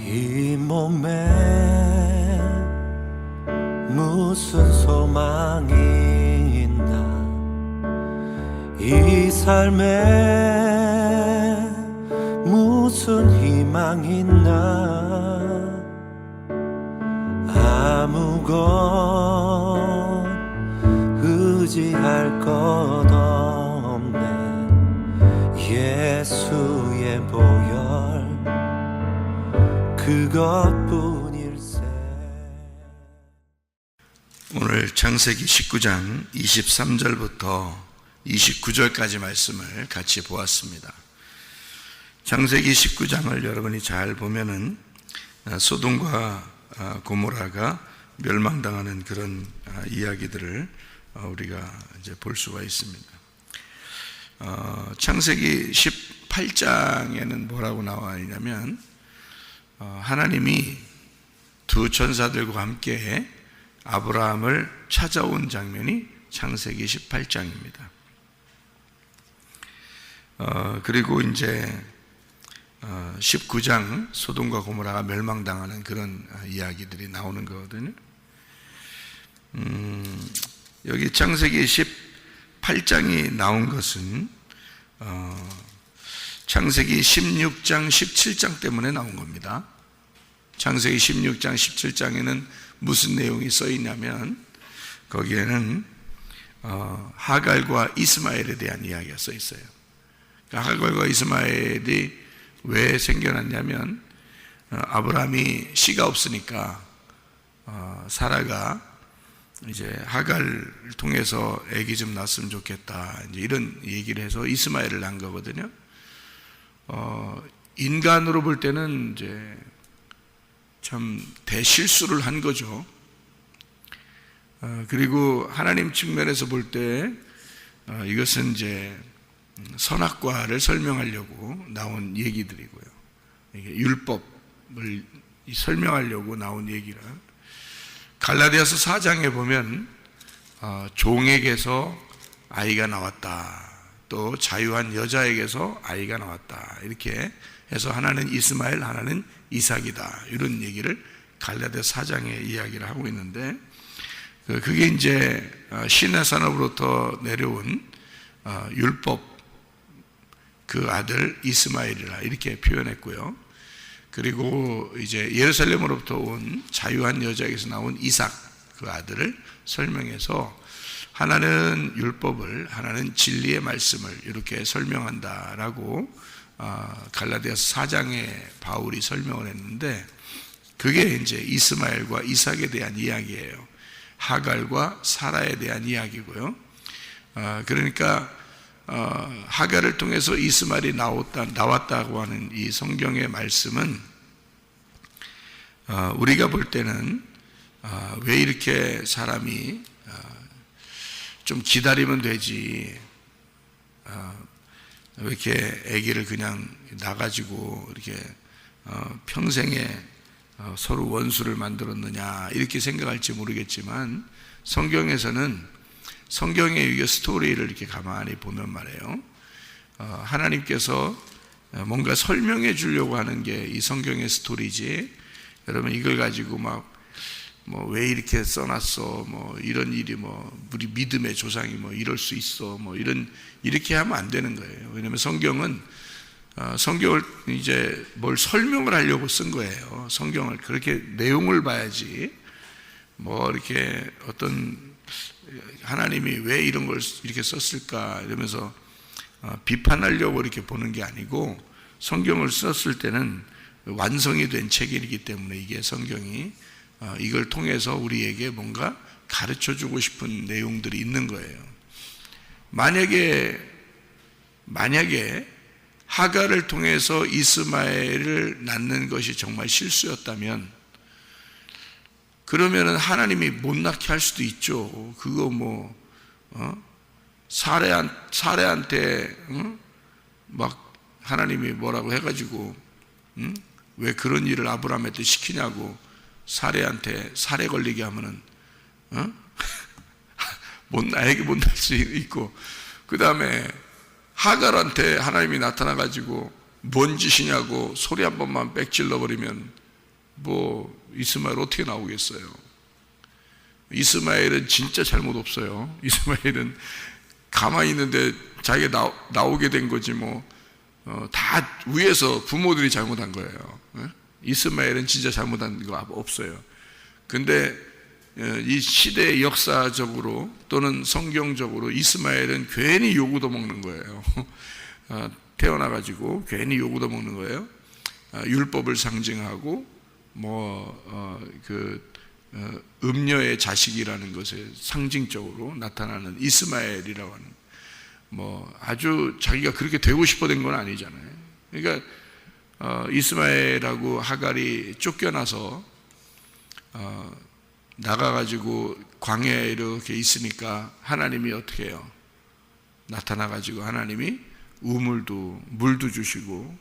이 몸에 무슨 소망이 있나, 이 삶에 무슨 희망이 있나. 아무것 의지할 것 없네. 예수의 보혈 그것뿐일세. 오늘 창세기 19장 23절부터 29절까지 말씀을 같이 보았습니다. 창세기 19장을 여러분이 잘 보면은 소돔과 고모라가 멸망당하는 그런 이야기들을 우리가 이제 볼 수가 있습니다. 창세기 18장에는 뭐라고 나와 있냐면, 하나님이 두 천사들과 함께 아브라함을 찾아온 장면이 창세기 18장입니다. 그리고 이제 19장 소돔과 고모라가 멸망당하는 그런 이야기들이 나오는 거거든요. 여기 창세기 18장이 나온 것은 창세기 16장 17장 때문에 나온 겁니다. 창세기 16장 17장에는 무슨 내용이 써 있냐면, 거기에는 하갈과 이스마엘에 대한 이야기가 써 있어요. 그러니까 하갈과 이스마엘이 왜 생겨났냐면, 아브라함이 씨가 없으니까 사라가 이제 하갈을 통해서 아기 좀 낳았으면 좋겠다, 이제 이런 얘기를 해서 이스마엘을 낳은 거거든요. 인간으로 볼 때는 이제 참 대실수를 한 거죠. 그리고 하나님 측면에서 볼 때 이것은 이제 선악과를 설명하려고 나온 얘기들이고요. 이게 율법을 설명하려고 나온 얘기라. 갈라디아서 4장에 보면 종에게서 아이가 나왔다, 또 자유한 여자에게서 아이가 나왔다, 이렇게 해서 하나는 이스마엘, 하나는 이삭이다, 이런 얘기를 갈라디아서 4장에 이야기를 하고 있는데, 그게 이제 신의 산업으로부터 내려온 율법 그 아들 이스마엘이라 이렇게 표현했고요. 그리고 이제 예루살렘으로부터 온 자유한 여자에게서 나온 이삭 그 아들을 설명해서 하나는 율법을, 하나는 진리의 말씀을 이렇게 설명한다라고 갈라디아서 4장에 바울이 설명을 했는데, 그게 이제 이스마엘과 이삭에 대한 이야기예요. 하갈과 사라에 대한 이야기고요. 그러니까 하갈을 통해서 이스마엘이 나왔다고 하는 이 성경의 말씀은 우리가 볼 때는 왜 이렇게 사람이 좀 기다리면 되지, 왜 이렇게 아기를 그냥 낳아가지고 이렇게 평생에 서로 원수를 만들었느냐, 이렇게 생각할지 모르겠지만, 성경에서는 성경의 이 스토리를 이렇게 가만히 보면 말이에요, 하나님께서 뭔가 설명해 주려고 하는 게 이 성경의 스토리지, 여러분 이걸 가지고 막 뭐 왜 이렇게 써놨어, 뭐 이런 일이 뭐 우리 믿음의 조상이 뭐 이럴 수 있어, 뭐 이렇게 하면 안 되는 거예요. 왜냐하면 성경은 성경을 이제 뭘 설명을 하려고 쓴 거예요. 성경을 그렇게 내용을 봐야지, 뭐 이렇게 어떤 하나님이 왜 이런 걸 이렇게 썼을까 이러면서 비판하려고 이렇게 보는 게 아니고, 성경을 썼을 때는 완성이 된 책이기 때문에 이게 성경이 이걸 통해서 우리에게 뭔가 가르쳐 주고 싶은 내용들이 있는 거예요. 만약에 하갈을 통해서 이스마엘을 낳는 것이 정말 실수였다면, 그러면은 하나님이 못 낳게 할 수도 있죠. 그거 뭐 사례한테 막 하나님이 뭐라고 해가지고 왜 그런 일을 아브라함한테 시키냐고 사례한테 사례 걸리게 하면은 나에게 못 날 수 있고, 그 다음에 하갈한테 하나님이 나타나가지고 뭔 짓이냐고 소리 한 번만 빽질러 버리면 뭐 이스마엘 어떻게 나오겠어요? 이스마엘은 진짜 잘못 없어요. 이스마엘은 가만히 있는데 자기가 나오게 된 거지 다 위에서 부모들이 잘못한 거예요. 이스마엘은 진짜 잘못한 거 없어요. 근데 이 시대의 역사적으로 또는 성경적으로 이스마엘은 괜히 요구도 먹는 거예요. 태어나가지고 괜히 요구도 먹는 거예요. 율법을 상징하고 음녀의 자식이라는 것에 상징적으로 나타나는 이스마엘이라고 하는 아주 자기가 그렇게 되고 싶어 된 건 아니잖아요. 그러니까 이스마엘하고 하갈이 쫓겨나서 나가가지고 광야에 이렇게 있으니까 하나님이 어떻게 해요? 나타나가지고 하나님이 물도 주시고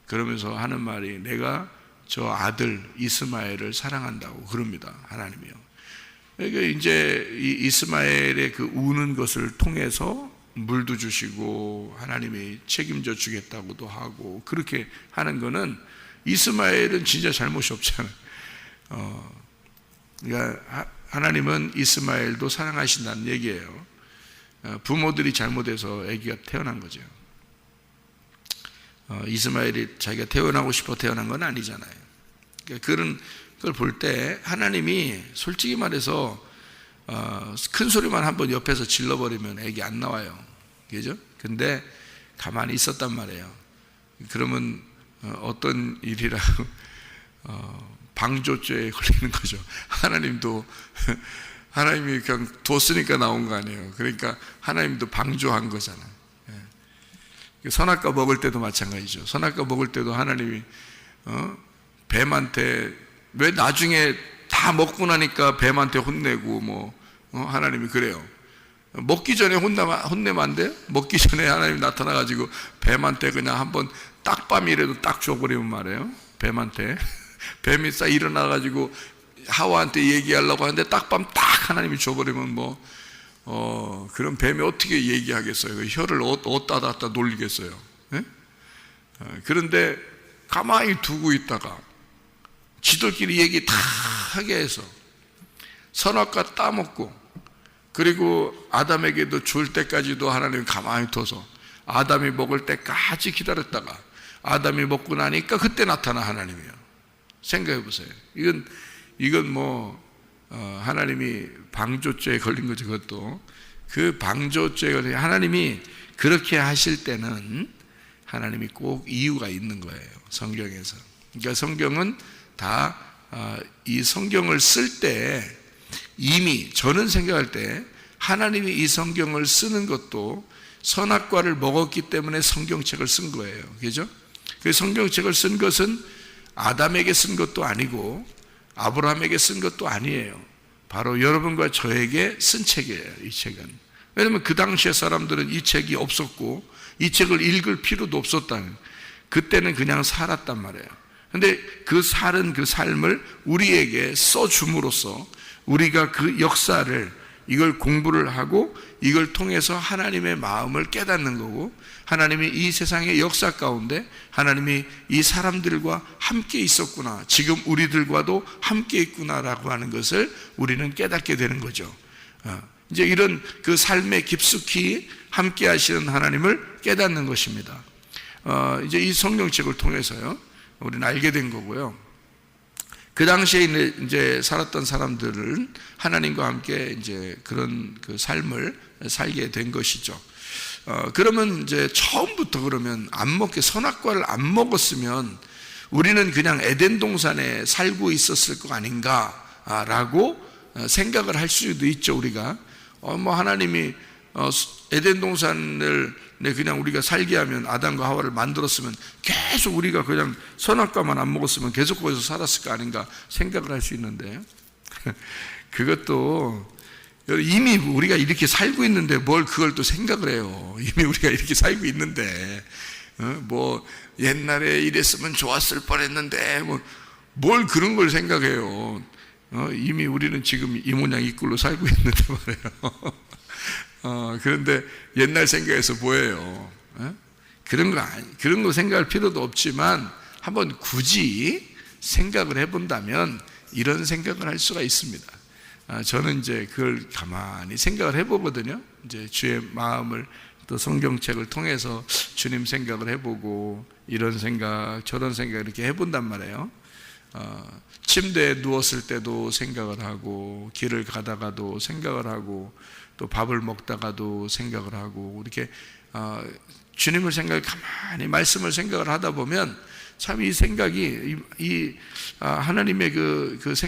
그러면서 하는 말이 내가 저 아들 이스마엘을 사랑한다고 그럽니다. 하나님이요. 그러니까 이제 이 이스마엘의 그 우는 것을 통해서 물도 주시고 하나님이 책임져 주겠다고도 하고 그렇게 하는 거는 이스마엘은 진짜 잘못이 없잖아요. 그러니까 하나님은 이스마엘도 사랑하신다는 얘기예요. 부모들이 잘못해서 아기가 태어난 거죠. 이스마엘이 자기가 태어나고 싶어 태어난 건 아니잖아요. 그러니까 그런 걸 볼 때 하나님이 솔직히 말해서 큰 소리만 한번 옆에서 질러버리면 아기 안 나와요. 그죠? 근데 가만히 있었단 말이에요. 그러면 어떤 일이라고 방조죄에 걸리는 거죠. 하나님이 그냥 뒀으니까 나온 거 아니에요. 그러니까 하나님도 방조한 거잖아요. 선악과 먹을 때도 마찬가지죠. 선악과 먹을 때도 하나님이 뱀한테 왜 나중에 다 먹고 나니까 뱀한테 혼내고 하나님이 그래요. 먹기 전에 혼내면 안 돼요? 먹기 전에 하나님이 나타나가지고 뱀한테 그냥 한번 딱밤이라도 딱 줘버리면 말이에요. 뱀한테 뱀이 싹 일어나가지고 하와한테 얘기하려고 하는데 딱밤 딱 하나님이 줘버리면 그런 뱀이 어떻게 얘기하겠어요? 그 혀를 어디다 닫다 놀리겠어요? 네? 그런데 가만히 두고 있다가 지들끼리 얘기 다 하게 해서 선악과 따먹고 그리고 아담에게도 줄 때까지도 하나님이 가만히 둬서 아담이 먹을 때까지 기다렸다가 아담이 먹고 나니까 그때 나타나 하나님이요. 생각해 보세요. 이건 하나님이 방조죄에 걸린 거죠. 그것도 그 방조죄에 걸린 하나님이 그렇게 하실 때는 하나님이 꼭 이유가 있는 거예요. 성경에서. 그러니까 성경은 다 이 성경을 쓸 때 이미 저는 생각할 때 하나님이 이 성경을 쓰는 것도 선악과를 먹었기 때문에 성경책을 쓴 거예요. 그죠? 그 성경책을 쓴 것은 아담에게 쓴 것도 아니고 아브라함에게 쓴 것도 아니에요. 바로 여러분과 저에게 쓴 책이에요. 이 책은. 왜냐하면 그 당시에 사람들은 이 책이 없었고 이 책을 읽을 필요도 없었다는, 그때는 그냥 살았단 말이에요. 근데 그 살은 그 삶을 우리에게 써줌으로써 우리가 그 역사를 이걸 공부를 하고 이걸 통해서 하나님의 마음을 깨닫는 거고, 하나님이 이 세상의 역사 가운데 하나님이 이 사람들과 함께 있었구나, 지금 우리들과도 함께 있구나라고 하는 것을 우리는 깨닫게 되는 거죠. 이제 이런 그 삶에 깊숙이 함께 하시는 하나님을 깨닫는 것입니다. 이제 이 성경책을 통해서요 우리는 알게 된 거고요. 그 당시에 이제 살았던 사람들은 하나님과 함께 이제 그런 그 삶을 살게 된 것이죠. 그러면 이제 처음부터 그러면 선악과를 안 먹었으면 우리는 그냥 에덴 동산에 살고 있었을 거 아닌가라고 생각을 할 수도 있죠. 우리가 하나님이 에덴 동산을 그냥 우리가 살게 하면 아담과 하와를 만들었으면 계속 우리가 그냥 선악과만 안 먹었으면 계속 거기서 살았을 거 아닌가 생각을 할 수 있는데 그것도 이미 우리가 이렇게 살고 있는데 뭘 그걸 또 생각을 해요. 이미 우리가 이렇게 살고 있는데 옛날에 이랬으면 좋았을 뻔했는데 뭘 그런 걸 생각해요. 이미 우리는 지금 이 모양 이 꼴로 살고 있는데 말이에요. 그런데 옛날 생각해서 뭐예요? 그런 거 생각할 필요도 없지만 한번 굳이 생각을 해본다면 이런 생각을 할 수가 있습니다. 저는 이제 그걸 가만히 생각을 해보거든요. 이제 주의 마음을 또 성경책을 통해서 주님 생각을 해보고 이런 생각 저런 생각 이렇게 해본단 말이에요. 침대에 누웠을 때도 생각을 하고 길을 가다가도 생각을 하고 또 밥을 먹다가도 생각을 하고 이렇게 주님을 가만히 말씀을 생각을 하다 보면 참 이 생각이 하나님의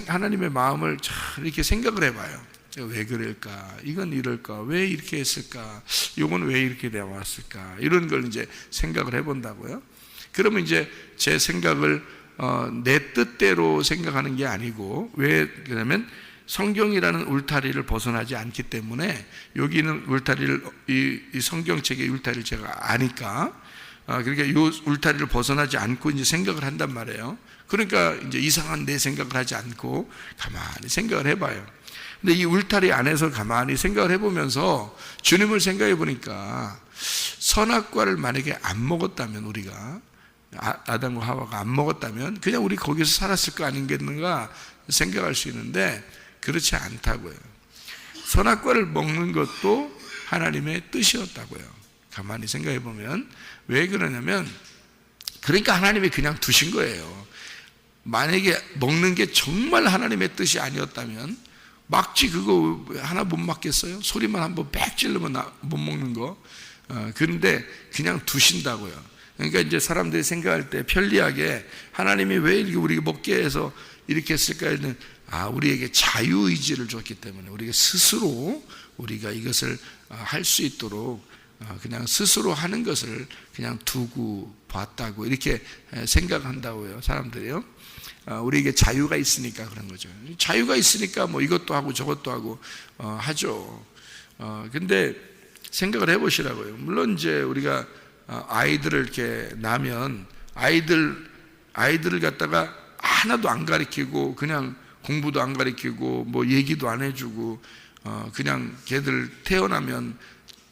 하나님의 마음을 잘 이렇게 생각을 해봐요. 왜 그럴까? 이건 이럴까? 왜 이렇게 했을까? 이건 왜 이렇게 나왔을까? 이런 걸 이제 생각을 해본다고요. 그러면 이제 제 생각을 내 뜻대로 생각하는 게 아니고 왜 그러냐면 성경이라는 울타리를 벗어나지 않기 때문에 여기는 울타리를 이 성경책의 울타리를 제가 아니까 그러니까 이 울타리를 벗어나지 않고 이제 생각을 한단 말이에요. 그러니까 이제 이상한 내 생각을 하지 않고 가만히 생각을 해봐요. 근데 이 울타리 안에서 가만히 생각을 해보면서 주님을 생각해 보니까 선악과를 만약에 안 먹었다면 우리가 아담과 하와가 안 먹었다면 그냥 우리 거기서 살았을 거 아니겠는가 생각할 수 있는데 그렇지 않다고요. 선악과를 먹는 것도 하나님의 뜻이었다고요. 가만히 생각해 보면 왜 그러냐면 그러니까 하나님이 그냥 두신 거예요. 만약에 먹는 게 정말 하나님의 뜻이 아니었다면 막지 그거 하나 못 먹겠어요? 소리만 한번 빽 찌르면 못 먹는 거. 그런데 그냥 두신다고요. 그러니까 이제 사람들이 생각할 때 편리하게 하나님이 왜 이렇게 우리가 먹게 해서 이렇게 했을까는 우리에게 자유의지를 줬기 때문에 우리가 스스로 우리가 이것을 할 수 있도록 그냥 스스로 하는 것을 그냥 두고 봤다고 이렇게 생각한다고요. 사람들이요. 우리에게 자유가 있으니까 그런 거죠. 자유가 있으니까 뭐 이것도 하고 저것도 하고 하죠. 근데 생각을 해보시라고요. 물론 이제 우리가 아이들을 이렇게 낳으면 아이들을 갖다가 하나도 안 가르치고 그냥 공부도 안 가르치고 뭐 얘기도 안 해주고 그냥 걔들 태어나면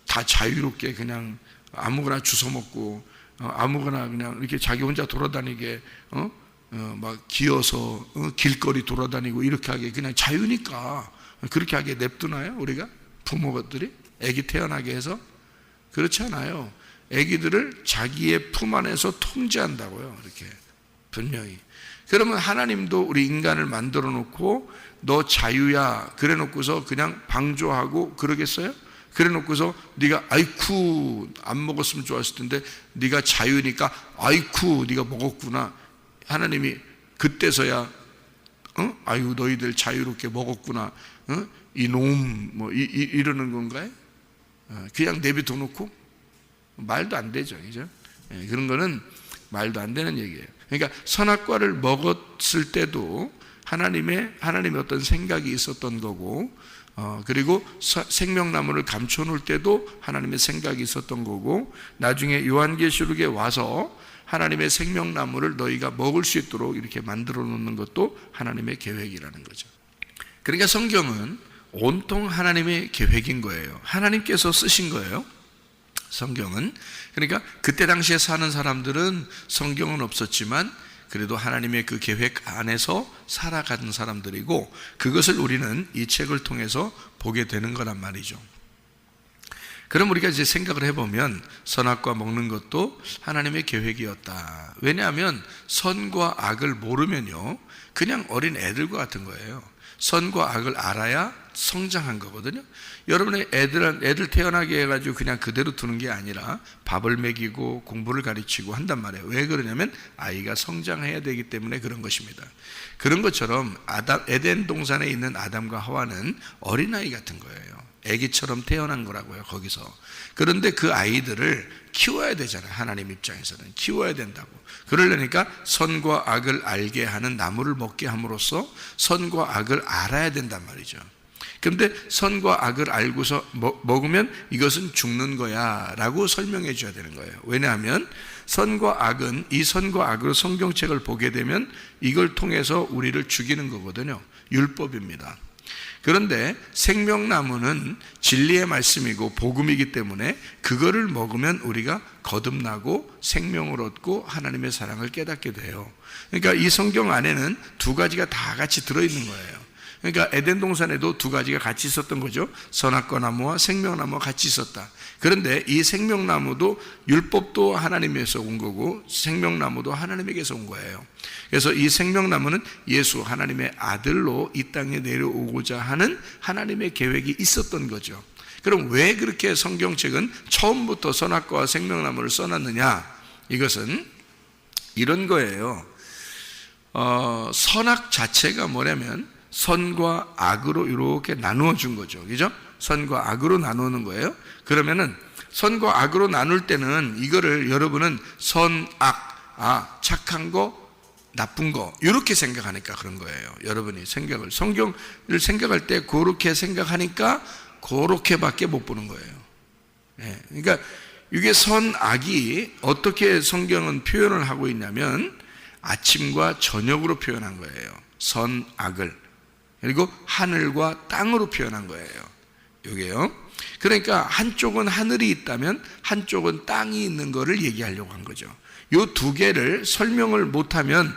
다 자유롭게 그냥 아무거나 주워 먹고 아무거나 그냥 이렇게 자기 혼자 돌아다니게 막 기어서 길거리 돌아다니고 이렇게 하게 그냥 자유니까 그렇게 하게 냅두나요? 우리가 부모들이 아기 태어나게 해서 그렇지 않아요. 아기들을 자기의 품 안에서 통제한다고요. 이렇게 분명히. 그러면 하나님도 우리 인간을 만들어 놓고 너 자유야 그래 놓고서 그냥 방조하고 그러겠어요? 그래 놓고서 네가 아이쿠 안 먹었으면 좋았을 텐데 네가 자유니까 아이쿠 네가 먹었구나. 하나님이 그때서야 아유 너희들 자유롭게 먹었구나. 이놈 뭐 이러는 건가요? 그냥 내비둬 놓고 말도 안 되죠. 그죠? 그런 거는 말도 안 되는 얘기예요. 그러니까 선악과를 먹었을 때도 하나님의 어떤 생각이 있었던 거고 그리고 생명나무를 감춰 놓을 때도 하나님의 생각이 있었던 거고 나중에 요한계시록에 와서 하나님의 생명나무를 너희가 먹을 수 있도록 이렇게 만들어 놓는 것도 하나님의 계획이라는 거죠. 그러니까 성경은 온통 하나님의 계획인 거예요. 하나님께서 쓰신 거예요. 성경은. 그러니까 그때 당시에 사는 사람들은 성경은 없었지만 그래도 하나님의 그 계획 안에서 살아가는 사람들이고 그것을 우리는 이 책을 통해서 보게 되는 거란 말이죠. 그럼 우리가 이제 생각을 해보면 선악과 먹는 것도 하나님의 계획이었다. 왜냐하면 선과 악을 모르면요 그냥 어린 애들과 같은 거예요. 선과 악을 알아야 성장한 거거든요. 여러분의 애들 태어나게 해가지고 그냥 그대로 두는 게 아니라 밥을 먹이고 공부를 가르치고 한단 말이에요. 왜 그러냐면 아이가 성장해야 되기 때문에 그런 것입니다. 그런 것처럼 에덴 동산에 있는 아담과 하와는 어린아이 같은 거예요. 아기처럼 태어난 거라고요. 거기서. 그런데 그 아이들을 키워야 되잖아요. 하나님 입장에서는 키워야 된다고. 그러려니까 선과 악을 알게 하는 나무를 먹게 함으로써 선과 악을 알아야 된단 말이죠. 그런데 선과 악을 알고서 먹으면 이것은 죽는 거야 라고 설명해 줘야 되는 거예요. 왜냐하면 선과 악은 이 선과 악으로 성경책을 보게 되면 이걸 통해서 우리를 죽이는 거거든요. 율법입니다. 그런데 생명나무는 진리의 말씀이고 복음이기 때문에 그거를 먹으면 우리가 거듭나고 생명을 얻고 하나님의 사랑을 깨닫게 돼요. 그러니까 이 성경 안에는 두 가지가 다 같이 들어있는 거예요. 그러니까 에덴 동산에도 두 가지가 같이 있었던 거죠. 선악과 나무와 생명나무가 같이 있었다. 그런데 이 생명나무도 율법도 하나님에서 온 거고 생명나무도 하나님에게서 온 거예요. 그래서 이 생명나무는 예수 하나님의 아들로 이 땅에 내려오고자 하는 하나님의 계획이 있었던 거죠. 그럼 왜 그렇게 성경책은 처음부터 선악과와 생명나무를 써놨느냐? 이것은 이런 거예요. 선악 자체가 뭐냐면 선과 악으로 이렇게 나누어 준 거죠. 그죠? 선과 악으로 나누는 거예요. 그러면은 선과 악으로 나눌 때는 이거를 여러분은 선, 악, 착한 거, 나쁜 거 이렇게 생각하니까 그런 거예요. 여러분이 성경을 생각할 때 그렇게 생각하니까 그렇게밖에 못 보는 거예요. 예, 그러니까 이게 선, 악이 어떻게 성경은 표현을 하고 있냐면 아침과 저녁으로 표현한 거예요. 선, 악을. 그리고 하늘과 땅으로 표현한 거예요. 이게요. 그러니까 한쪽은 하늘이 있다면 한쪽은 땅이 있는 거를 얘기하려고 한 거죠. 이 두 개를 설명을 못하면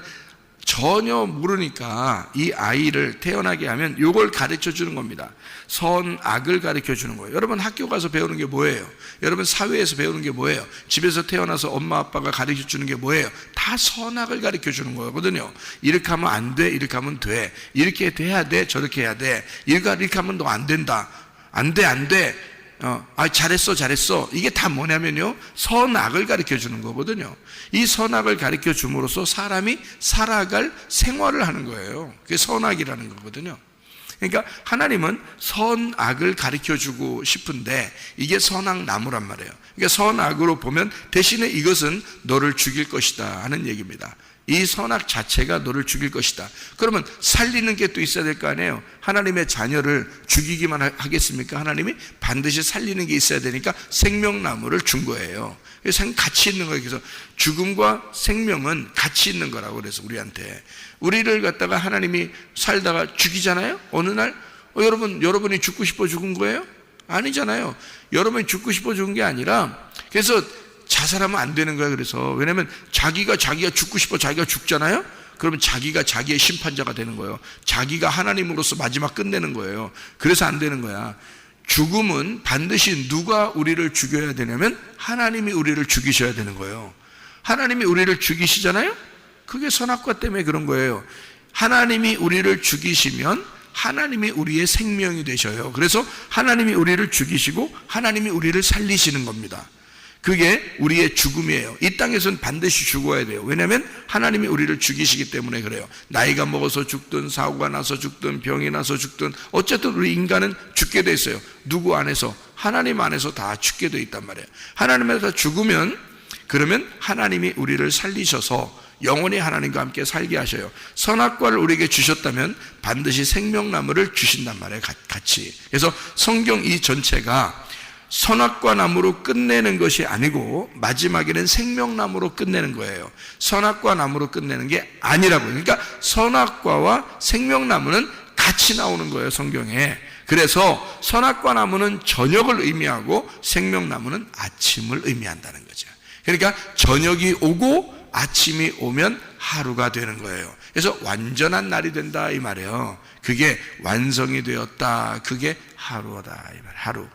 전혀 모르니까 이 아이를 태어나게 하면 이걸 가르쳐 주는 겁니다. 선, 악을 가르쳐 주는 거예요. 여러분 학교 가서 배우는 게 뭐예요? 여러분 사회에서 배우는 게 뭐예요? 집에서 태어나서 엄마 아빠가 가르쳐 주는 게 뭐예요? 다 선악을 가르쳐 주는 거거든요. 이렇게 하면 안 돼, 이렇게 하면 돼. 이렇게 돼야 돼, 저렇게 해야 돼. 이렇게 하면 너 안 된다. 안 돼. 잘했어. 이게 다 뭐냐면요. 선악을 가르쳐 주는 거거든요. 이 선악을 가르쳐 줌으로써 사람이 살아갈 생활을 하는 거예요. 그게 선악이라는 거거든요. 그러니까 하나님은 선악을 가르쳐 주고 싶은데 이게 선악나무란 말이에요. 그러니까 선악으로 보면 대신에 이것은 너를 죽일 것이다 하는 얘기입니다. 이 선악 자체가 너를 죽일 것이다. 그러면 살리는 게 또 있어야 될 거 아니에요. 하나님의 자녀를 죽이기만 하겠습니까? 하나님이 반드시 살리는 게 있어야 되니까 생명나무를 준 거예요. 같이 있는 거예요. 그래서 죽음과 생명은 같이 있는 거라고 그래서 우리한테 우리를 갖다가 하나님이 살다가 죽이잖아요. 어느 날 여러분이 죽고 싶어 죽은 거예요? 아니잖아요. 여러분이 죽고 싶어 죽은 게 아니라 그래서 자살하면 안 되는 거야. 그래서 왜냐면 자기가 죽고 싶어 자기가 죽잖아요. 그러면 자기가 자기의 심판자가 되는 거예요. 자기가 하나님으로서 마지막 끝내는 거예요. 그래서 안 되는 거야. 죽음은 반드시 누가 우리를 죽여야 되냐면 하나님이 우리를 죽이셔야 되는 거예요. 하나님이 우리를 죽이시잖아요. 그게 선악과 때문에 그런 거예요. 하나님이 우리를 죽이시면 하나님이 우리의 생명이 되셔요. 그래서 하나님이 우리를 죽이시고 하나님이 우리를 살리시는 겁니다. 그게 우리의 죽음이에요. 이 땅에서는 반드시 죽어야 돼요. 왜냐하면 하나님이 우리를 죽이시기 때문에 그래요. 나이가 먹어서 죽든 사고가 나서 죽든 병이 나서 죽든 어쨌든 우리 인간은 죽게 돼 있어요. 누구 안에서? 하나님 안에서 다 죽게 돼 있단 말이에요. 하나님 안에서 죽으면 그러면 하나님이 우리를 살리셔서 영원히 하나님과 함께 살게 하셔요. 선악과를 우리에게 주셨다면 반드시 생명나무를 주신단 말이에요. 같이. 그래서 성경 이 전체가 선악과 나무로 끝내는 것이 아니고 마지막에는 생명나무로 끝내는 거예요. 선악과 나무로 끝내는 게 아니라고요. 그러니까 선악과와 생명나무는 같이 나오는 거예요, 성경에. 그래서 선악과 나무는 저녁을 의미하고 생명나무는 아침을 의미한다는 거죠. 그러니까 저녁이 오고 아침이 오면 하루가 되는 거예요. 그래서 완전한 날이 된다 이 말이에요. 그게 완성이 되었다. 그게 하루다 이 말. 하루.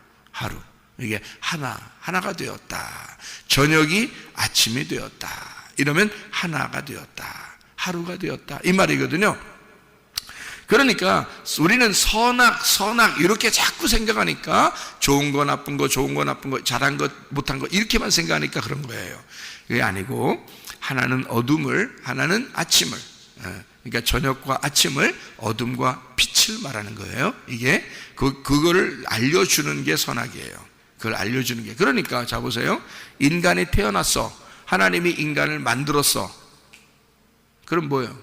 이게 하나가 되었다. 저녁이 아침이 되었다. 이러면 하나가 되었다. 하루가 되었다. 이 말이거든요. 그러니까 우리는 선악 이렇게 자꾸 생각하니까 좋은 거 나쁜 거 잘한 것 못한 거 이렇게만 생각하니까 그런 거예요. 그게 아니고 하나는 어둠을 하나는 아침을 그러니까 저녁과 아침을 어둠과 빛을 말하는 거예요. 이게 그거를 알려주는 게 선악이에요. 그걸 알려주는 게. 그러니까 자 보세요. 인간이 태어났어. 하나님이 인간을 만들었어. 그럼 뭐예요?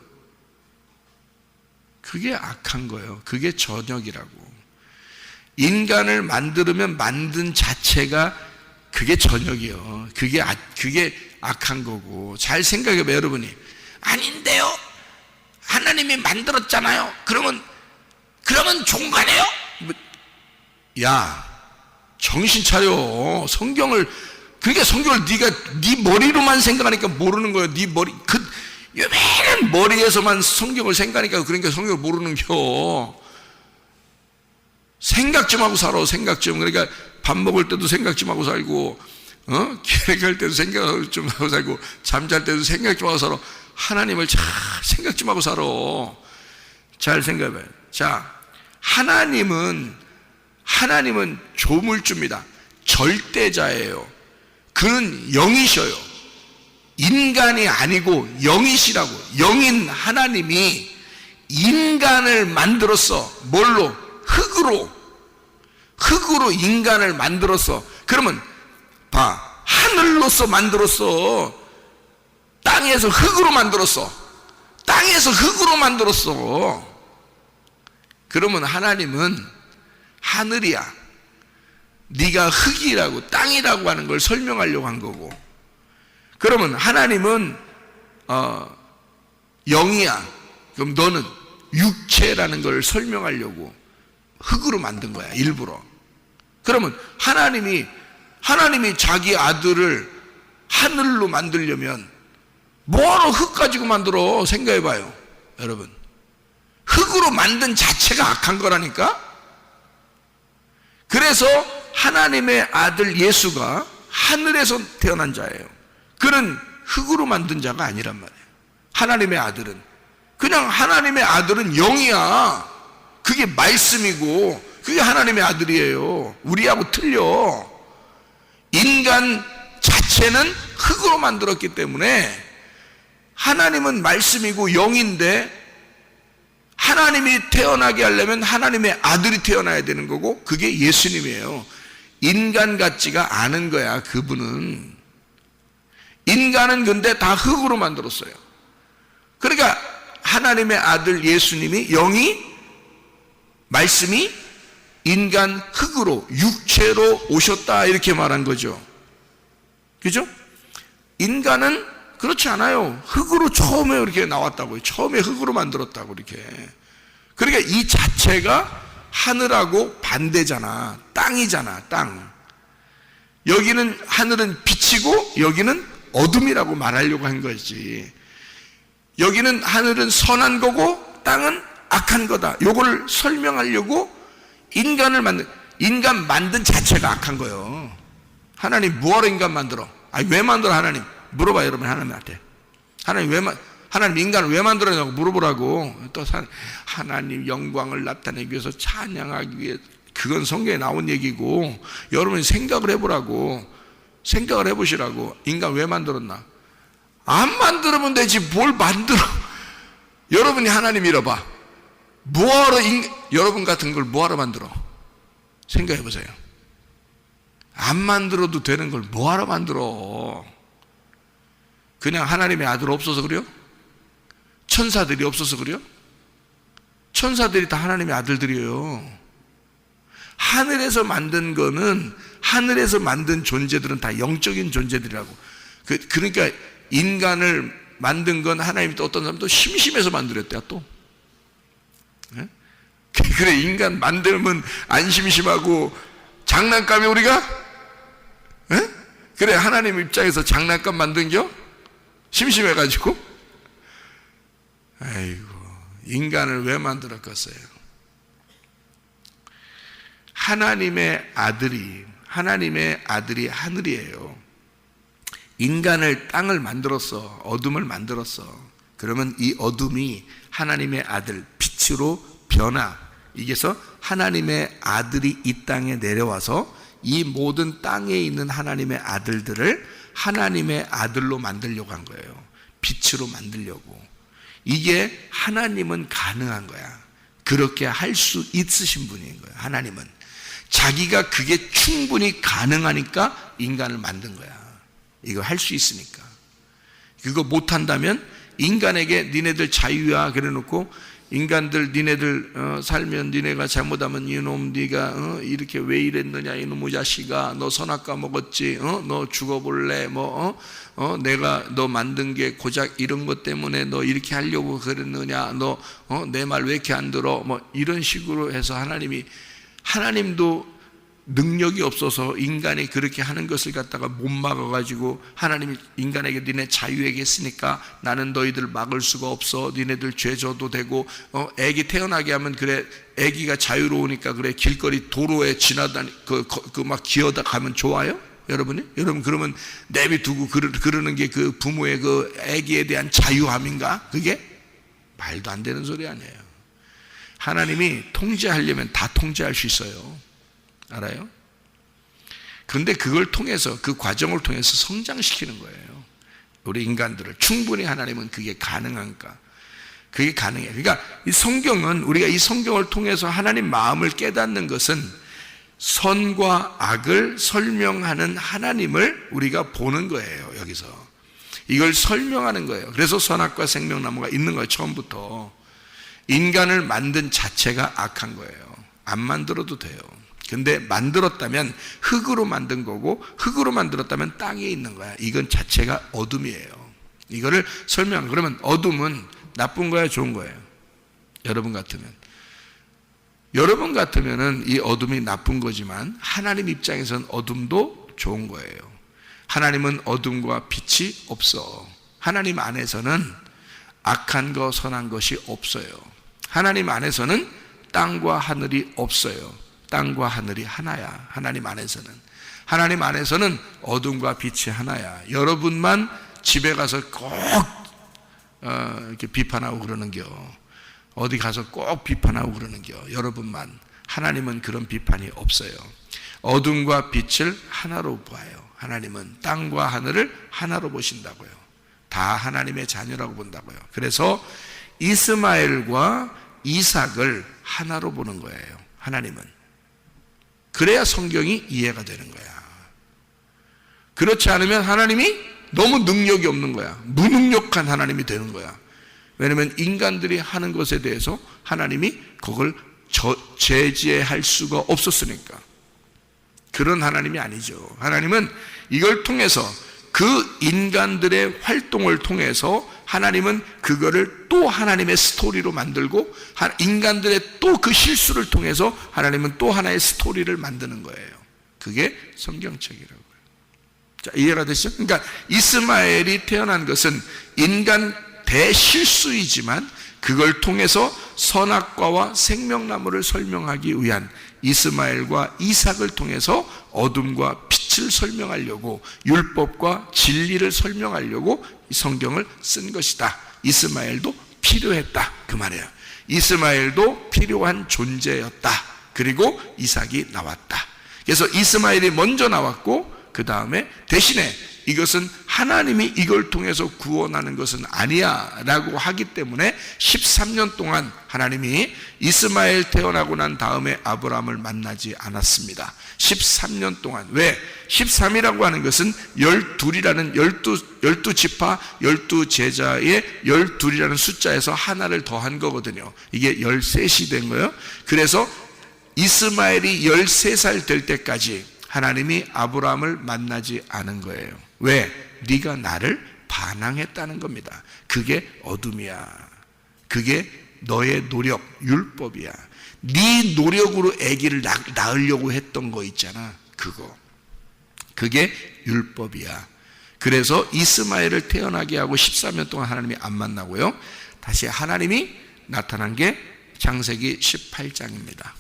그게 악한 거예요. 그게 저녁이라고. 인간을 만들면 만든 자체가 그게 저녁이요. 그게 악한 거고. 잘 생각해봐요, 여러분이. 아닌데요. 하나님이 만들었잖아요. 그러면 그러면 종가네요? 야, 정신 차려. 성경을, 그러니까 성경을 네 머리로만 생각하니까 모르는 거예요. 네 머리, 요만한 머리에서만 성경을 생각하니까, 그러니까 성경을 모르는겨. 생각 좀 하고 살아. 생각 좀. 그러니까 밥 먹을 때도 생각 좀 하고 살고, 기획할 때도 생각 좀 하고 살고, 잠잘 때도 생각 좀 하고 살아. 하나님을 잘 생각 좀 하고 살아. 잘 생각해봐요. 자, 하나님은 조물주입니다. 절대자예요. 그는 영이셔요. 인간이 아니고 영이시라고. 영인 하나님이 인간을 만들었어. 뭘로? 흙으로 인간을 만들었어. 그러면 봐, 하늘로서 만들었어. 땅에서 흙으로 만들었어. 그러면 하나님은 하늘이야. 네가 흙이라고, 땅이라고 하는 걸 설명하려고 한 거고, 그러면 하나님은 영이야. 그럼 너는 육체라는 걸 설명하려고 흙으로 만든 거야, 일부러. 그러면 하나님이 자기 아들을 하늘로 만들려면 뭐하러 흙 가지고 만들어? 생각해봐요, 여러분. 흙으로 만든 자체가 악한 거라니까. 그래서 하나님의 아들 예수가 하늘에서 태어난 자예요. 그는 흙으로 만든 자가 아니란 말이에요. 하나님의 아들은 그냥, 하나님의 아들은 영이야. 그게 말씀이고 그게 하나님의 아들이에요. 우리하고 틀려. 인간 자체는 흙으로 만들었기 때문에 하나님은 말씀이고 영인데, 하나님이 태어나게 하려면 하나님의 아들이 태어나야 되는 거고, 그게 예수님이에요. 인간 같지가 않은 거야, 그분은. 인간은 근데 다 흙으로 만들었어요. 그러니까 하나님의 아들 예수님이, 영이, 말씀이 인간 흙으로, 육체로 오셨다, 이렇게 말한 거죠. 그죠? 인간은 그렇지 않아요. 흙으로 처음에 이렇게 나왔다고요. 처음에 흙으로 만들었다고, 이렇게. 그러니까 이 자체가 하늘하고 반대잖아. 땅이잖아, 땅. 여기는, 하늘은 빛이고 여기는 어둠이라고 말하려고 한 거지. 여기는, 하늘은 선한 거고 땅은 악한 거다, 요걸 설명하려고 인간 만든 자체가 악한 거예요. 하나님 뭐하러 인간 만들어? 아니, 왜 만들어 하나님? 물어봐, 여러분, 하나님한테. 하나님 인간을 왜 만들었냐고 물어보라고. 또 하나님 영광을 나타내기 위해서, 찬양하기 위해, 그건 성경에 나온 얘기고, 여러분이 생각을 해보라고. 생각을 해보시라고. 인간 왜 만들었나? 안 만들면 되지, 뭘 만들어. 여러분이 하나님 잃어봐. 뭐하러 여러분 같은 걸 뭐하러 만들어? 생각해보세요. 안 만들어도 되는 걸 뭐하러 만들어? 그냥 하나님의 아들 없어서 그래요? 천사들이 없어서 그래요? 천사들이 다 하나님의 아들들이에요. 하늘에서 만든 거는, 하늘에서 만든 존재들은 다 영적인 존재들이라고. 그러니까 인간을 만든 건 하나님이 또 어떤 사람도 심심해서 만들었대요, 또. 네? 그래, 인간 만들면 안 심심하고 장난감이 우리가? 네? 그래, 하나님 입장에서 장난감 만든겨? 심심해가지고? 아이고, 인간을 왜 만들었겠어요? 하나님의 아들이 하늘이에요. 인간을, 땅을 만들었어. 어둠을 만들었어. 그러면 이 어둠이 하나님의 아들, 빛으로 변화, 이게서 하나님의 아들이 이 땅에 내려와서 이 모든 땅에 있는 하나님의 아들들을 하나님의 아들로 만들려고 한 거예요. 빛으로 만들려고. 이게 하나님은 가능한 거야. 그렇게 할 수 있으신 분인 거예요. 하나님은 자기가 그게 충분히 가능하니까 인간을 만든 거야. 이거 할 수 있으니까. 그거 못한다면 인간에게 니네들 자유야 그래 놓고 인간들 니네들 살면 니네가 잘못하면 이놈 네가 이렇게 왜 이랬느냐 이놈의 자식아 너 선악과 먹었지 너 죽어볼래 내가 너 만든 게 고작 이런 것 때문에 너 이렇게 하려고 그랬느냐 너 내 말 왜 이렇게 안 들어 이런 식으로 해서 하나님도 능력이 없어서 인간이 그렇게 하는 것을 갖다가 못 막아가지고 하나님이 인간에게 니네 자유에게 했으니까 나는 너희들 막을 수가 없어 니네들 죄 져도 되고 애기 태어나게 하면 그래 애기가 자유로우니까 그래 길거리 도로에 지나다니 막 기어다 가면 좋아요? 여러분 그러면 내비두고 그러는 게 그 부모의 그 애기에 대한 자유함인가? 그게 말도 안 되는 소리 아니에요. 하나님이 통제하려면 다 통제할 수 있어요. 알아요? 그런데 그걸 통해서 그 과정을 통해서 성장시키는 거예요. 우리 인간들을 충분히 하나님은 그게 가능한가? 그게 가능해요. 그러니까 이 성경은 우리가 이 성경을 통해서 하나님 마음을 깨닫는 것은 선과 악을 설명하는 하나님을 우리가 보는 거예요. 여기서 이걸 설명하는 거예요. 그래서 선악과 생명나무가 있는 거예요. 처음부터 인간을 만든 자체가 악한 거예요. 안 만들어도 돼요. 근데 만들었다면 흙으로 만든 거고 흙으로 만들었다면 땅에 있는 거야. 이건 자체가 어둠이에요. 이거를 그러면 어둠은 나쁜 거야 좋은 거예요? 여러분 같으면은 이 어둠이 나쁜 거지만 하나님 입장에서는 어둠도 좋은 거예요. 하나님은 어둠과 빛이 없어. 하나님 안에서는 악한 거 선한 것이 없어요. 하나님 안에서는 땅과 하늘이 없어요. 땅과 하늘이 하나야. 하나님 안에서는 어둠과 빛이 하나야. 여러분만 집에 가서 꼭 이렇게 비판하고 그러는겨. 어디 가서 꼭 비판하고 그러는겨. 여러분만. 하나님은 그런 비판이 없어요. 어둠과 빛을 하나로 보아요. 하나님은 땅과 하늘을 하나로 보신다고요. 다 하나님의 자녀라고 본다고요. 그래서 이스마엘과 이삭을 하나로 보는 거예요. 하나님은. 그래야 성경이 이해가 되는 거야. 그렇지 않으면 하나님이 너무 능력이 없는 거야. 무능력한 하나님이 되는 거야. 왜냐하면 인간들이 하는 것에 대해서 하나님이 그걸 제지할 수가 없었으니까. 그런 하나님이 아니죠. 하나님은 이걸 통해서 그 인간들의 활동을 통해서 하나님은 그거를 또 하나님의 스토리로 만들고 인간들의 또 그 실수를 통해서 하나님은 또 하나의 스토리를 만드는 거예요. 그게 성경책이라고요. 자, 이해가 되시죠? 그러니까 이스마엘이 태어난 것은 인간 대실수이지만 그걸 통해서 선악과와 생명나무를 설명하기 위한 이스마엘과 이삭을 통해서 어둠과 빛을 설명하려고 율법과 진리를 설명하려고 이 성경을 쓴 것이다. 이스마엘도 필요했다. 그 말이에요. 이스마엘도 필요한 존재였다. 그리고 이삭이 나왔다. 그래서 이스마엘이 먼저 나왔고 그 다음에 대신에 이것은 하나님이 이걸 통해서 구원하는 것은 아니야 라고 하기 때문에 13년 동안 하나님이 이스마엘 태어나고 난 다음에 아브라함을 만나지 않았습니다. 13년 동안. 왜? 13이라고 하는 것은 12이라는 12지파 12제자의 12이라는 숫자에서 하나를 더한 거거든요. 이게 13이 된 거예요. 그래서 이스마엘이 13살 될 때까지 하나님이 아브라함을 만나지 않은 거예요. 왜? 네가 나를 반항했다는 겁니다. 그게 어둠이야. 그게 너의 노력, 율법이야. 네 노력으로 아기를 낳으려고 했던 거 있잖아. 그게 율법이야. 그래서 이스마엘을 태어나게 하고 13년 동안 하나님이 안 만나고요. 다시 하나님이 나타난 게 창세기 18장입니다.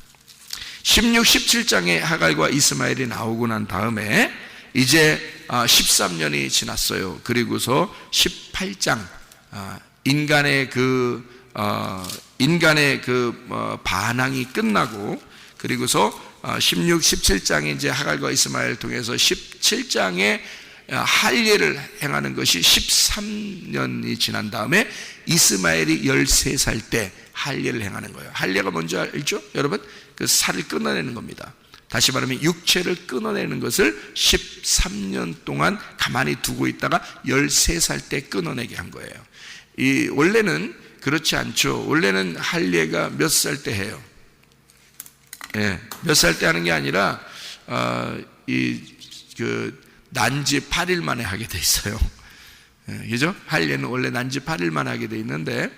16, 17장에 하갈과 이스마엘이 나오고 난 다음에 이제 13년이 지났어요. 그리고서 18장 인간의 반항이 끝나고 그리고서 16, 17장에 이제 하갈과 이스마엘을 통해서 17장에 할례를 행하는 것이 13년이 지난 다음에 이스마엘이 13살 때 할례를 행하는 거예요. 할례가 뭔지 알죠? 여러분? 그 살을 끊어내는 겁니다. 다시 말하면 육체를 끊어내는 것을 13년 동안 가만히 두고 있다가 13살 때 끊어내게 한 거예요. 원래는 그렇지 않죠. 원래는 할례가 몇 살 때 해요? 예, 몇 살 때 하는 게 아니라 난지 8일 만에 하게 돼 있어요. 예, 그죠? 할례는 원래 난지 8일 만에 하게 돼 있는데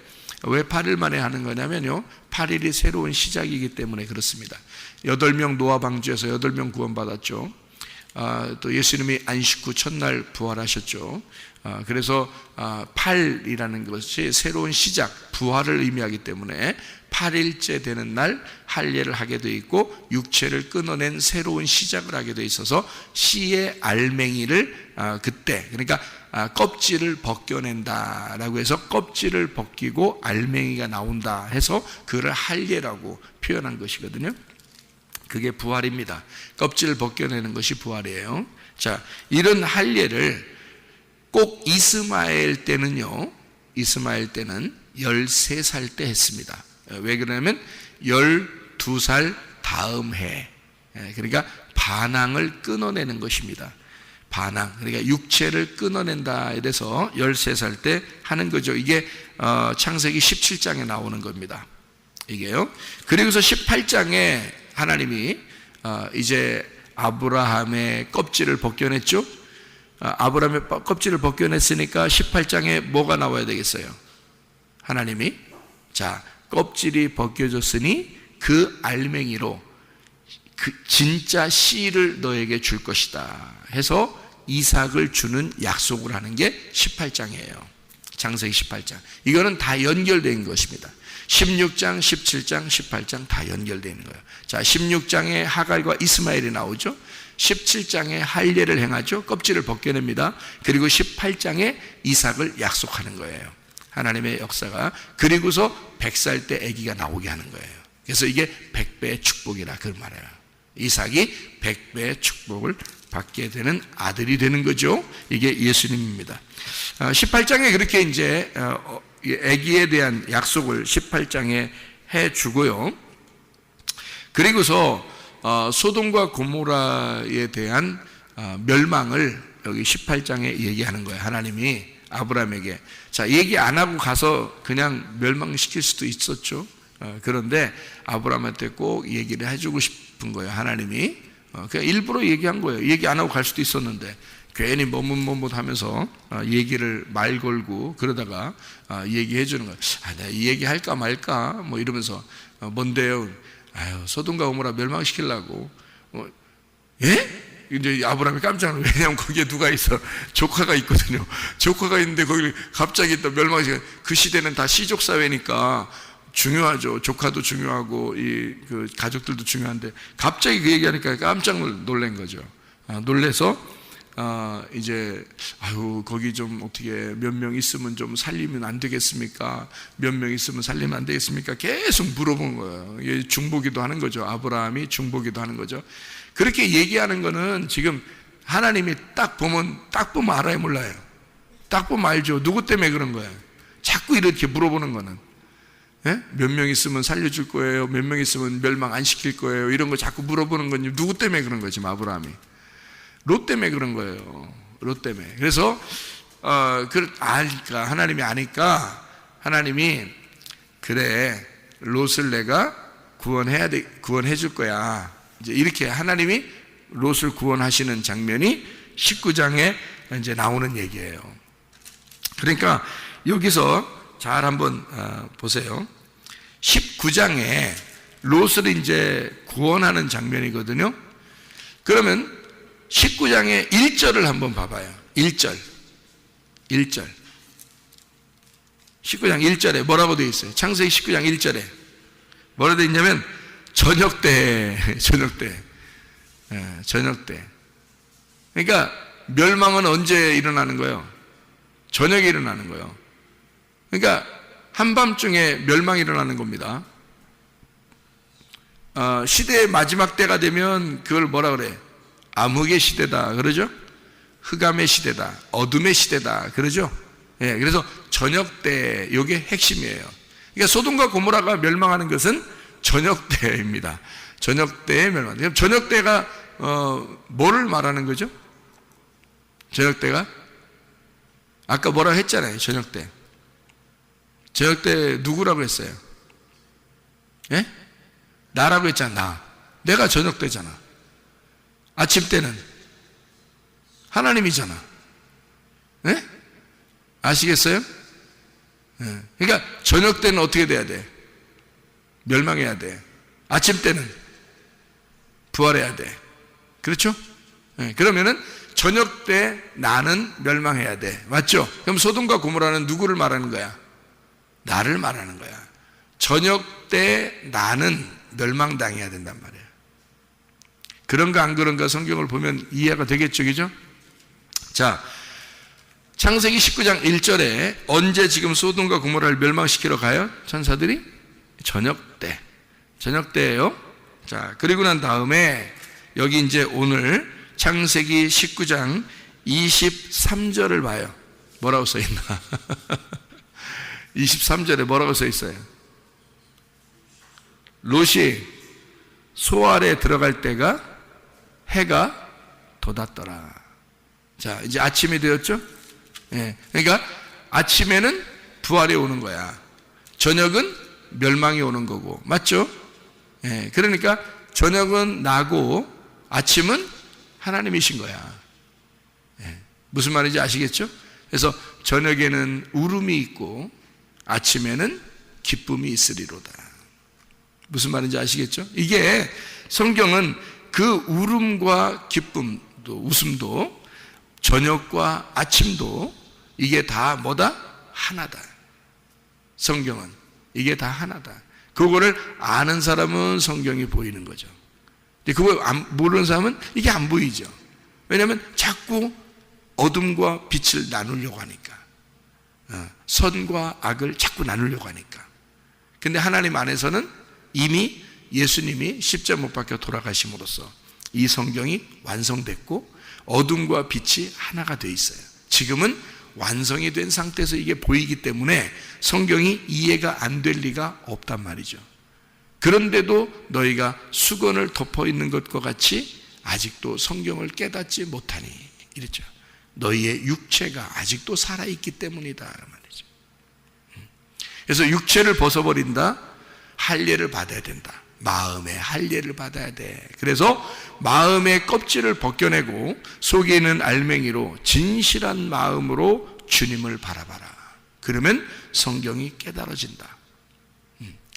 왜 8일 만에 하는 거냐면요, 8일이 새로운 시작이기 때문에 그렇습니다. 8명 노아 방주에서 8명 구원받았죠. 또 예수님이 안식 후 첫날 부활하셨죠. 그래서 8이라는 것이 새로운 시작, 부활을 의미하기 때문에 8일째 되는 날 할례를 하게 돼 있고, 육체를 끊어낸 새로운 시작을 하게 돼 있어서 씨의 알맹이를 그때, 그러니까 껍질을 벗겨낸다라고 해서 껍질을 벗기고 알맹이가 나온다 해서 그를 할례라고 표현한 것이거든요. 그게 부활입니다. 껍질을 벗겨내는 것이 부활이에요. 자, 이런 할례를 꼭 이스마엘 때는요, 이스마엘 때는 13살 때 했습니다. 왜 그러냐면 12살 다음 해, 그러니까 반항을 끊어내는 것입니다. 반항, 그러니까 육체를 끊어낸다 이래서 13살 때 하는 거죠. 이게 창세기 17장에 나오는 겁니다. 이게요. 그리고서 18장에 하나님이 이제 아브라함의 껍질을 벗겨냈죠. 아브라함의 껍질을 벗겨냈으니까 18장에 뭐가 나와야 되겠어요? 하나님이 자, 껍질이 벗겨졌으니 그 알맹이로 그 진짜 씨를 너에게 줄 것이다 해서 이삭을 주는 약속을 하는 게 18장이에요. 창세기 18장. 이거는 다 연결된 것입니다. 16장, 17장, 18장 다 연결되는 거예요. 자, 16장에 하갈과 이스마엘이 나오죠. 17장에 할례를 행하죠. 껍질을 벗겨냅니다. 그리고 18장에 이삭을 약속하는 거예요. 하나님의 역사가. 그리고서 100살 때 아기가 나오게 하는 거예요. 그래서 이게 100배의 축복이라 그 말이에요. 이삭이 100배의 축복을 받게 되는 아들이 되는 거죠. 이게 예수님입니다. 18장에 그렇게 이제 아기에 대한 약속을 18장에 해주고요. 그리고서 소돔과 고모라에 대한 멸망을 여기 18장에 얘기하는 거예요. 하나님이 아브라함에게. 자, 얘기 안 하고 가서 그냥 멸망시킬 수도 있었죠. 그런데 아브라함한테 꼭 얘기를 해주고 싶은 거예요. 하나님이. 그냥 일부러 얘기한 거예요. 얘기 안 하고 갈 수도 있었는데 괜히 머뭇머뭇하면서 얘기를 말 걸고 그러다가 얘기해 주는 거예요. 내가 이 얘기 할까 말까 뭐 이러면서 뭔데요? 아유, 소돔과 고모라 멸망시키려고. 예? 이제 아브라함이 깜짝 놀라요. 왜냐하면 거기에 누가 있어? 조카가 있거든요. 조카가 있는데 거기 갑자기 또 멸망시켜. 그 시대는 다 시족 사회니까 중요하죠. 조카도 중요하고 그 가족들도 중요한데 갑자기 그 얘기하니까 깜짝 놀란 거죠. 놀래서 이제 거기 좀 어떻게 몇 명 있으면 좀 살리면 안 되겠습니까? 몇 명 있으면 살리면 안 되겠습니까? 계속 물어본 거예요. 이게 중보기도 하는 거죠. 아브라함이 중보기도 하는 거죠. 그렇게 얘기하는 거는 지금 하나님이 딱 보면 알아요, 몰라요? 딱 보면 알죠. 누구 때문에 그런 거예요? 자꾸 이렇게 물어보는 거는. 예? 몇 명 있으면 살려줄 거예요? 몇 명 있으면 멸망 안 시킬 거예요? 이런 거 자꾸 물어보는 건 누구 때문에 그런 거예요? 지금 아브라함이. 롯 때문에 그런 거예요. 롯 때문에. 그래서 아니까 하나님이 아니까 하나님이 그래, 롯을 내가 구원해 줄 거야. 이제 이렇게 하나님이 롯을 구원하시는 장면이 19장에 이제 나오는 얘기예요. 그러니까 여기서 잘 한번 보세요. 19장에 롯을 이제 구원하는 장면이거든요. 그러면 19장의 1절을 한번 봐봐요. 1절. 19장 1절에 뭐라고 되어 있어요? 창세기 19장 1절에 뭐라고 되어 있냐면 저녁 때. 그러니까 멸망은 언제 일어나는 거예요? 저녁에 일어나는 거예요. 그러니까 한밤중에 멸망이 일어나는 겁니다. 시대의 마지막 때가 되면 그걸 뭐라 그래? 암흑의 시대다 그러죠? 흑암의 시대다, 어둠의 시대다 그러죠? 예, 그래서 저녁 때 이게 핵심이에요. 그러니까 소돔과 고모라가 멸망하는 것은 저녁 때입니다. 저녁 때의 멸망. 저녁 때가 뭐를 말하는 거죠? 저녁 때가 아까 뭐라 했잖아요. 저녁 때 저녁 때 누구라고 했어요? 예? 나라고 했잖아. 나. 내가 저녁 때잖아. 아침 때는 하나님이잖아. 예? 아시겠어요? 예. 그러니까 저녁 때는 어떻게 돼야 돼? 멸망해야 돼. 아침 때는 부활해야 돼. 그렇죠? 예. 그러면은 저녁 때 나는 멸망해야 돼. 맞죠? 그럼 소돔과 고모라는 누구를 말하는 거야? 나를 말하는 거야. 저녁 때 나는 멸망당해야 된단 말이야. 그런가 안 그런가 성경을 보면 이해가 되겠죠, 그죠? 자, 창세기 19장 1절에 언제 지금 소돔과 고모라를 멸망시키러 가요? 천사들이? 저녁 때. 저녁 때예요. 자, 그리고 난 다음에 여기 이제 오늘 창세기 19장 23절을 봐요. 뭐라고 써 있나? 23절에 뭐라고 써 있어요? 롯이 소알에 들어갈 때가 해가 돋았더라. 자, 이제 아침이 되었죠? 예. 그러니까 아침에는 부활이 오는 거야. 저녁은 멸망이 오는 거고. 맞죠? 예. 그러니까 저녁은 나고 아침은 하나님이신 거야. 예. 무슨 말인지 아시겠죠? 그래서 저녁에는 울음이 있고 아침에는 기쁨이 있으리로다. 무슨 말인지 아시겠죠? 이게 성경은 그 울음과 기쁨도 웃음도 저녁과 아침도 이게 다 뭐다? 하나다. 성경은 이게 다 하나다. 그거를 아는 사람은 성경이 보이는 거죠. 근데 그걸 모르는 사람은 이게 안 보이죠. 왜냐하면 자꾸 어둠과 빛을 나누려고 하니까, 선과 악을 자꾸 나누려고 하니까. 근데 하나님 안에서는 이미 예수님이 십자가 못 박혀 돌아가심으로써 이 성경이 완성됐고 어둠과 빛이 하나가 돼 있어요. 지금은 완성이 된 상태에서 이게 보이기 때문에 성경이 이해가 안 될 리가 없단 말이죠. 그런데도 너희가 수건을 덮어 있는 것과 같이 아직도 성경을 깨닫지 못하니 이랬죠. 너희의 육체가 아직도 살아있기 때문이다 말이죠. 그래서 육체를 벗어버린다. 할례를 받아야 된다. 마음의 할례를 받아야 돼. 그래서 마음의 껍질을 벗겨내고 속에 있는 알맹이로 진실한 마음으로 주님을 바라봐라. 그러면 성경이 깨달아진다.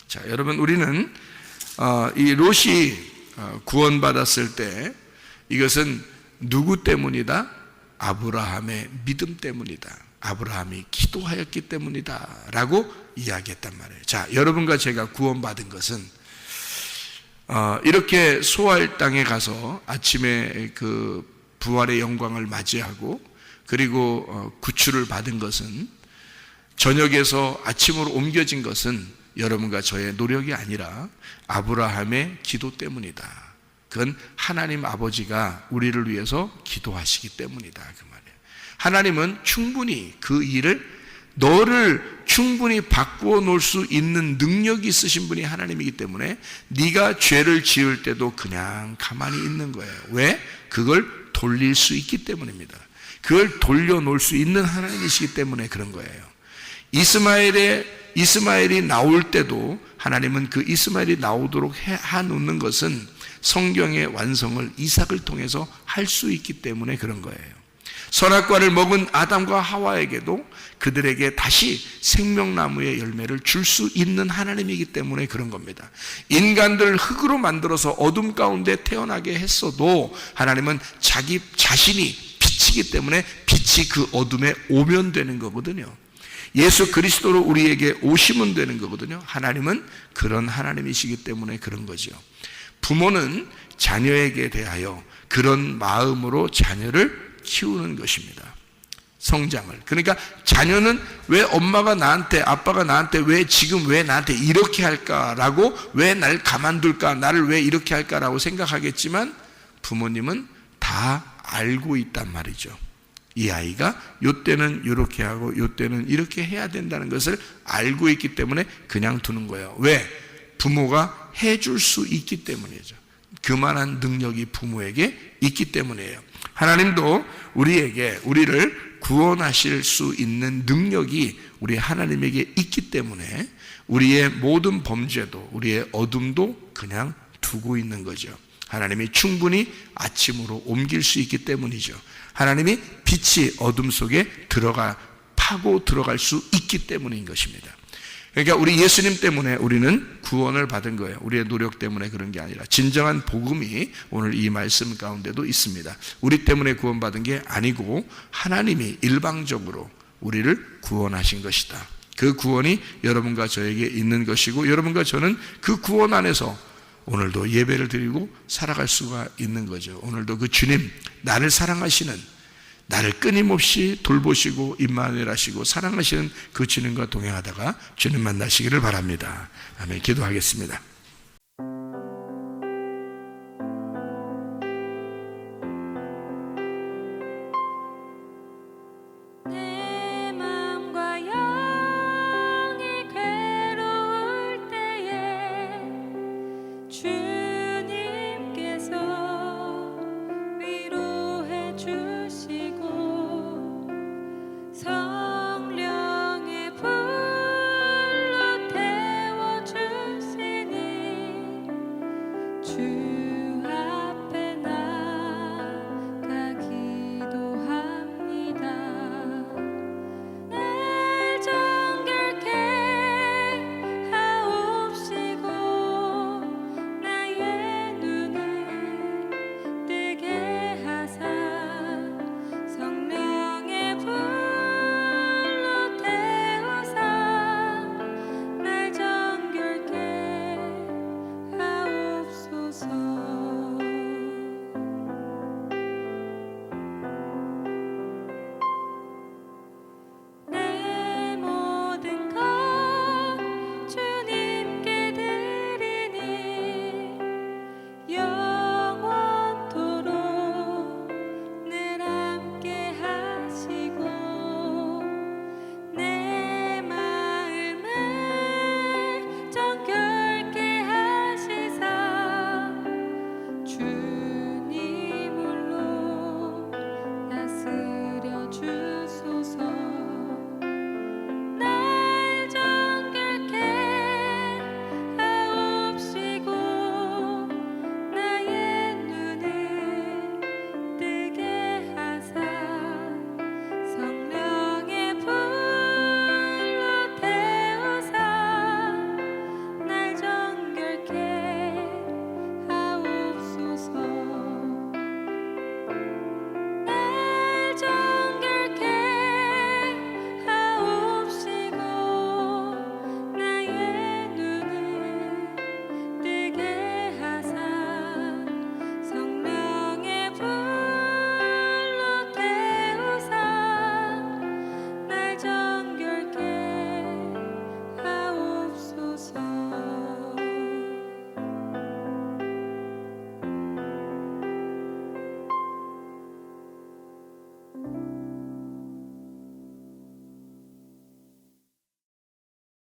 자, 여러분, 우리는 이 롯이 구원받았을 때 이것은 누구 때문이다? 아브라함의 믿음 때문이다. 아브라함이 기도하였기 때문이다 라고 이야기했단 말이에요. 자, 여러분과 제가 구원받은 것은 이렇게 소알 땅에 가서 아침에 그 부활의 영광을 맞이하고 그리고 구출을 받은 것은, 저녁에서 아침으로 옮겨진 것은 여러분과 저의 노력이 아니라 아브라함의 기도 때문이다. 그건 하나님 아버지가 우리를 위해서 기도하시기 때문이다 그 말이에요. 하나님은 충분히 그 일을, 너를 충분히 바꾸어 놓을 수 있는 능력이 있으신 분이 하나님이기 때문에 네가 죄를 지을 때도 그냥 가만히 있는 거예요. 왜? 그걸 돌릴 수 있기 때문입니다. 그걸 돌려놓을 수 있는 하나님이시기 때문에 그런 거예요. 이스마엘이 나올 때도 하나님은 그 이스마엘이 나오도록 해놓는 것은 성경의 완성을 이삭을 통해서 할 수 있기 때문에 그런 거예요. 선악과를 먹은 아담과 하와에게도 그들에게 다시 생명나무의 열매를 줄 수 있는 하나님이기 때문에 그런 겁니다. 인간들을 흙으로 만들어서 어둠 가운데 태어나게 했어도 하나님은 자기 자신이 빛이기 때문에 빛이 그 어둠에 오면 되는 거거든요. 예수 그리스도로 우리에게 오시면 되는 거거든요. 하나님은 그런 하나님이시기 때문에 그런 거죠. 부모는 자녀에게 대하여 그런 마음으로 자녀를 키우는 것입니다. 성장을. 그러니까 자녀는 왜 엄마가 나한테, 아빠가 나한테 왜 지금 왜 나한테 이렇게 할까라고, 왜 날 가만둘까, 나를 왜 이렇게 할까라고 생각하겠지만 부모님은 다 알고 있단 말이죠. 이 아이가 요때는 이렇게 하고 요때는 이렇게 해야 된다는 것을 알고 있기 때문에 그냥 두는 거예요. 왜? 부모가 해줄 수 있기 때문이죠. 그만한 능력이 부모에게 있기 때문이에요. 하나님도 우리를 구원하실 수 있는 능력이 우리 하나님에게 있기 때문에 우리의 모든 범죄도 우리의 어둠도 그냥 두고 있는 거죠. 하나님이 충분히 아침으로 옮길 수 있기 때문이죠. 하나님이 빛이 어둠 속에 파고 들어갈 수 있기 때문인 것입니다. 그러니까 우리 예수님 때문에 우리는 구원을 받은 거예요. 우리의 노력 때문에 그런 게 아니라 진정한 복음이 오늘 이 말씀 가운데도 있습니다. 우리 때문에 구원받은 게 아니고 하나님이 일방적으로 우리를 구원하신 것이다. 그 구원이 여러분과 저에게 있는 것이고 여러분과 저는 그 구원 안에서 오늘도 예배를 드리고 살아갈 수가 있는 거죠. 오늘도 그 주님, 나를 사랑하시는, 나를 끊임없이 돌보시고 임마누엘 하시고 사랑하시는 그 주님과 동행하다가 주님 만나시기를 바랍니다. 아멘. 기도하겠습니다.